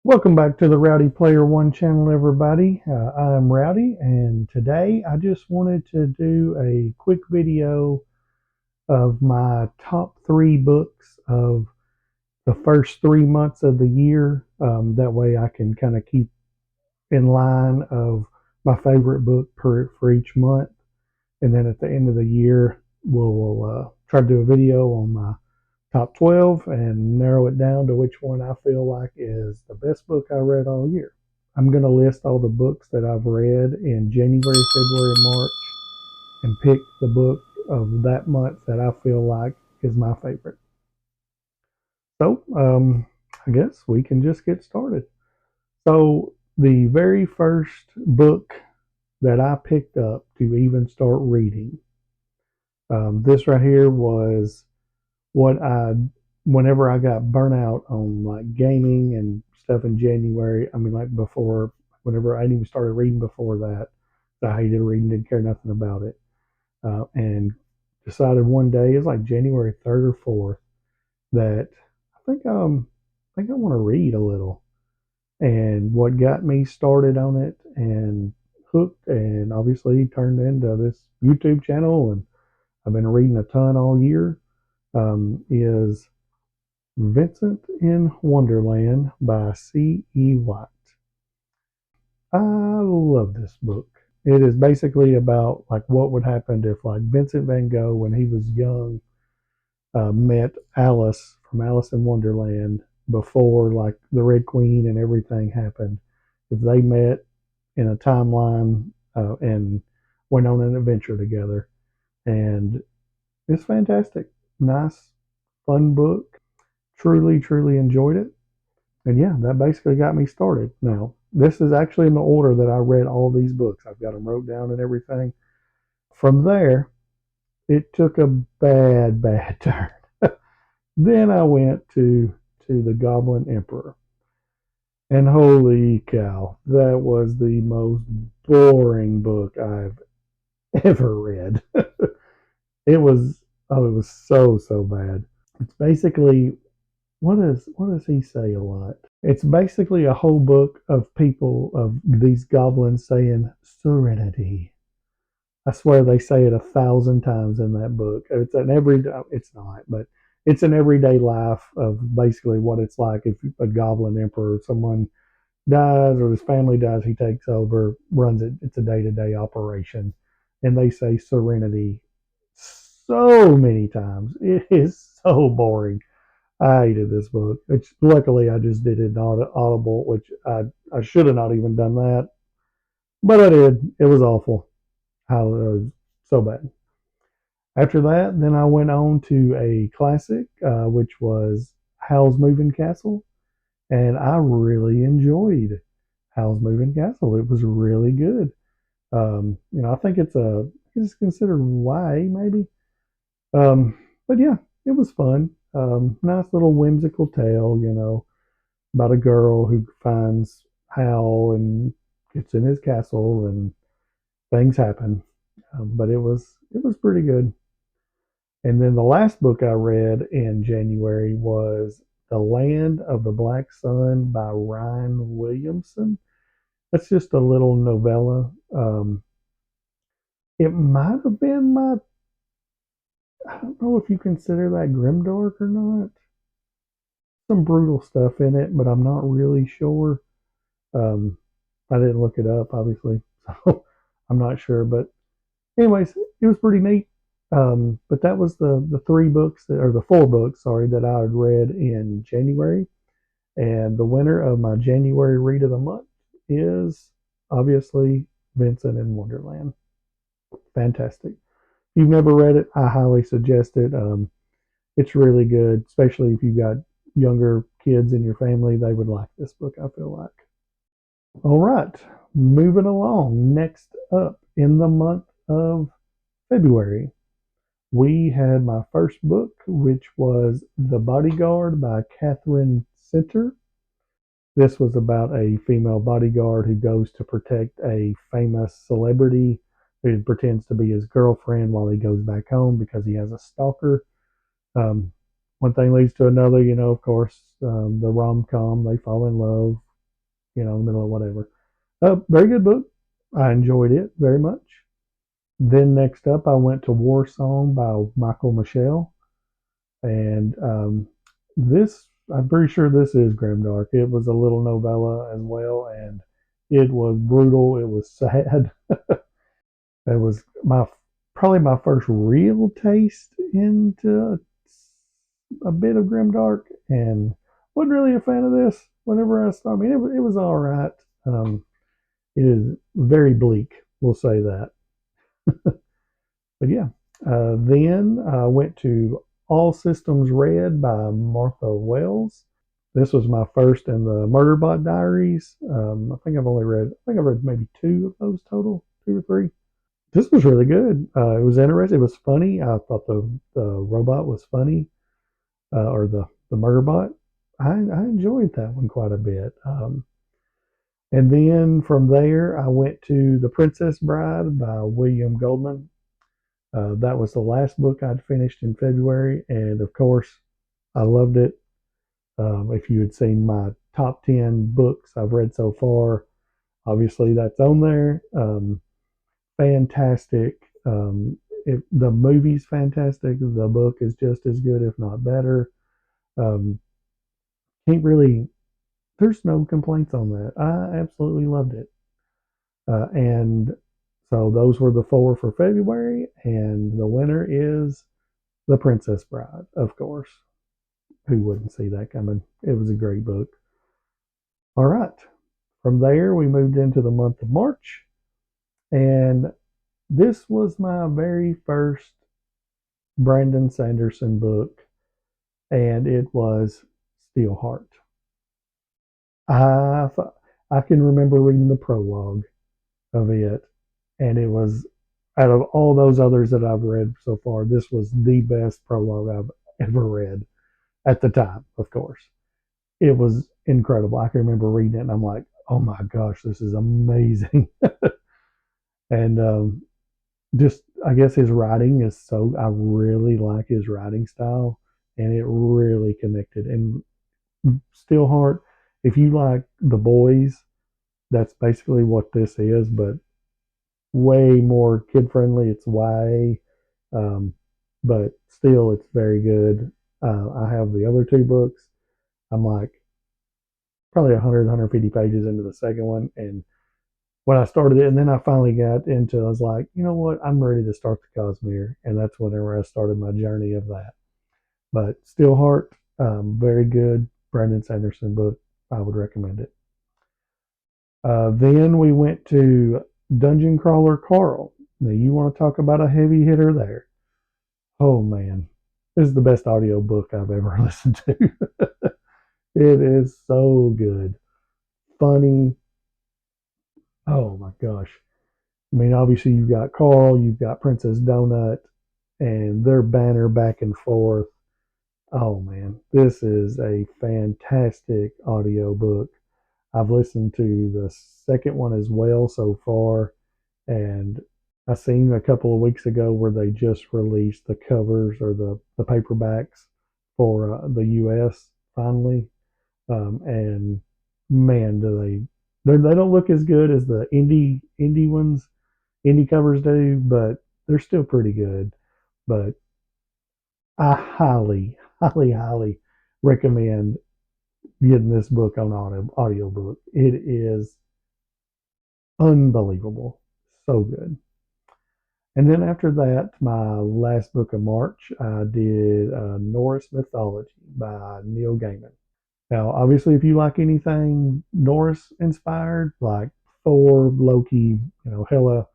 Welcome back to the Rowdy Player One channel, everybody. I'm Rowdy, and today I just wanted to do a quick video of my top three books of the first 3 months of the year. That way I can kind of keep in line of my favorite book for each month. And then at the end of the year, we'll try to do a video on my top 12 and narrow it down to which one I feel like is the best book I read all year. I'm going to list all the books that I've read in January, February, and March and pick the book of that month that I feel like is my favorite. So, I guess we can just get started. So, the very first book that I picked up to even start reading, this right here was what whenever I got burnt out on like gaming and stuff in January. I mean, like before, whenever I even started reading before that, I hated reading, didn't care nothing about it, and decided one day, it's like January 3rd or 4th, that I think I want to read a little. And what got me started on it and hooked, and obviously turned into this YouTube channel, and I've been reading a ton all year, is Vincent in Wonderland by C.E. White. I love this book. It is basically about like what would happen if like Vincent van Gogh when he was young met Alice from Alice in Wonderland before like the Red Queen and everything happened. If they met in a timeline and went on an adventure together, and it's fantastic, nice, fun book. Truly, truly enjoyed it. And yeah, that basically got me started. Now, this is actually in the order that I read all these books. I've got them wrote down and everything. From there, it took a bad, bad turn. Then I went to the Goblin Emperor. And holy cow, that was the most boring book I've ever read. It was so bad. It's basically what does he say a lot? It's basically a whole book of people of these goblins saying serenity. I swear they say it 1,000 times in that book. It's not, but it's an everyday life of basically what it's like if a goblin emperor, someone dies or his family dies, he takes over, runs it. It's a day to day operation. And they say serenity so many times. It is so boring. I hated this book. Which luckily I just did it on Audible, which I should have not even done that, but I did. It was awful. How it was so bad. After that, then I went on to a classic, which was Howl's Moving Castle, and I really enjoyed Howl's Moving Castle. It was really good. I think it's considered YA maybe. But yeah, it was fun. Nice little whimsical tale, about a girl who finds Hal and gets in his castle and things happen. But it was pretty good. And then the last book I read in January was The Land of the Black Sun by Ryan Williamson. That's just a little novella. It might have been I don't know if you consider that grimdark or not. Some brutal stuff in it, but I'm not really sure. Um, I didn't look it up, obviously, so I'm not sure. But anyways, it was pretty neat. But that was the three books or the four books, sorry, that I had read in January. And the winner of my January read of the month is obviously Vincent and Wonderland. Fantastic. If you've never read it, I highly suggest it. It's really good, especially if you've got younger kids in your family. They would like this book, I feel like. All right, moving along. Next up in the month of February, we had my first book, which was The Bodyguard by Catherine Center. This was about a female bodyguard who goes to protect a famous celebrity who pretends to be his girlfriend while he goes back home because he has a stalker. Um, One thing leads to another, of course, the rom com, they fall in love, in the middle of whatever. Very good book. I enjoyed it very much. Then next up, I went to War Song by Michael Michelle, and this I'm pretty sure this is grimdark. It was a little novella as well, and it was brutal. It was sad. It was my probably my first real taste into a bit of grimdark, and wasn't really a fan of this. Whenever I started, I mean, it was all right. Um, it is very bleak. We'll say that. But yeah, then I went to All Systems Red by Martha Wells. This was my first in the Murderbot Diaries. I think I've read maybe two of those total, two or three. This was really good. It was interesting. It was funny. I thought the robot was funny, or the Murderbot. I enjoyed that one quite a bit. And then from there, I went to The Princess Bride by William Goldman. That was the last book I'd finished in February, and of course, I loved it. If you had seen my top 10 books I've read so far, obviously that's on there. Fantastic. The movie's fantastic. The book is just as good, if not better. Um, can't really, there's no complaints on that. I absolutely loved it. And so those were the four for February, and the winner is The Princess Bride, of course. Who wouldn't see that coming? It was a great book. All right. From there, we moved into the month of March, and this was my very first Brandon Sanderson book, and it was Steelheart. I I can remember reading the prologue of it, and it was out of all those others that I've read so far, this was the best prologue I've ever read at the time, of course. It was incredible. I can remember reading it and I'm like, oh my gosh, this is amazing. And just, I guess his writing is so, I really like his writing style, and it really connected. And Steelheart, if you like The Boys, that's basically what this is, but way more kid friendly. It's YA, um, but still, it's very good. I have the other two books. I'm like probably 100, 150 pages into the second one, and when I started it, and then I finally got into, I was like, you know what, I'm ready to start the Cosmere, and that's whenever I started my journey of that. But Steelheart, very good Brandon Sanderson book. I would recommend it. Then we went to Dungeon Crawler Carl. Now you want to talk about a heavy hitter there? Oh man, this is the best audio book I've ever listened to. It is so good, funny. Oh my gosh. I mean, obviously you've got Carl, you've got Princess Donut, and their banner back and forth. Oh man, this is a fantastic audio book. I've listened to the second one as well so far, and I seen a couple of weeks ago where they just released the covers or the paperbacks for the U.S. finally, and man, they don't look as good as the indie ones, indie covers do, but they're still pretty good. But I highly, highly, highly recommend getting this book on audio book. It is unbelievable, so good. And then after that, my last book of March, I did Norris Mythology by Neil Gaiman. Now, obviously, if you like anything Norris inspired, like Thor, Loki, Hela,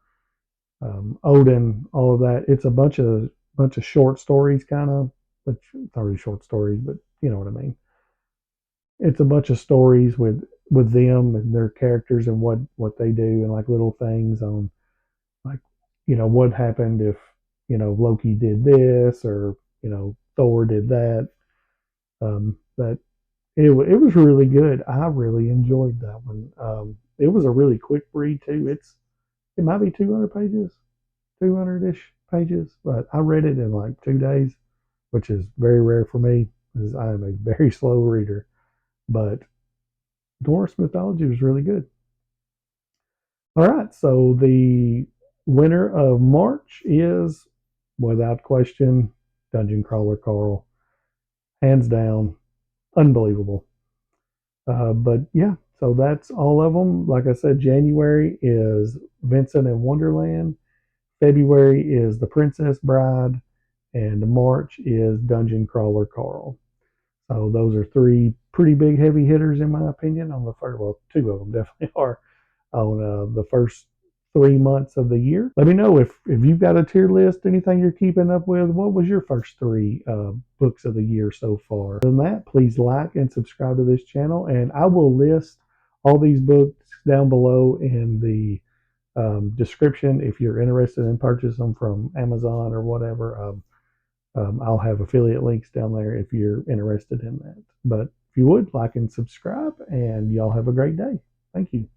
Odin, all of that, it's a bunch of short stories, kind of, but it's not really short stories, but you know what I mean. It's a bunch of stories with them and their characters and what they do, and like little things on, like, what happened if Loki did this, or Thor did that. That it was really good. I really enjoyed that one. It was a really quick read too. It might be 200 pages, 200-ish pages, but I read it in like 2 days, which is very rare for me because I am a very slow reader. But Norris Mythology was really good. All right, so the winner of March is, without question, Dungeon Crawler Carl. Hands down, unbelievable. But yeah, so that's all of them. Like I said, January is Vincent and Wonderland. February is The Princess Bride. And March is Dungeon Crawler Carl. So those are three pretty big heavy hitters in my opinion. On the first, well, two of them definitely are on the first 3 months of the year. Let me know if you've got a tier list, anything you're keeping up with. What was your first three books of the year so far? Other than that, please like and subscribe to this channel, and I will list all these books down below in the description if you're interested in purchasing them from Amazon or whatever. I'll have affiliate links down there if you're interested in that. But if you would, like and subscribe, and y'all have a great day. Thank you.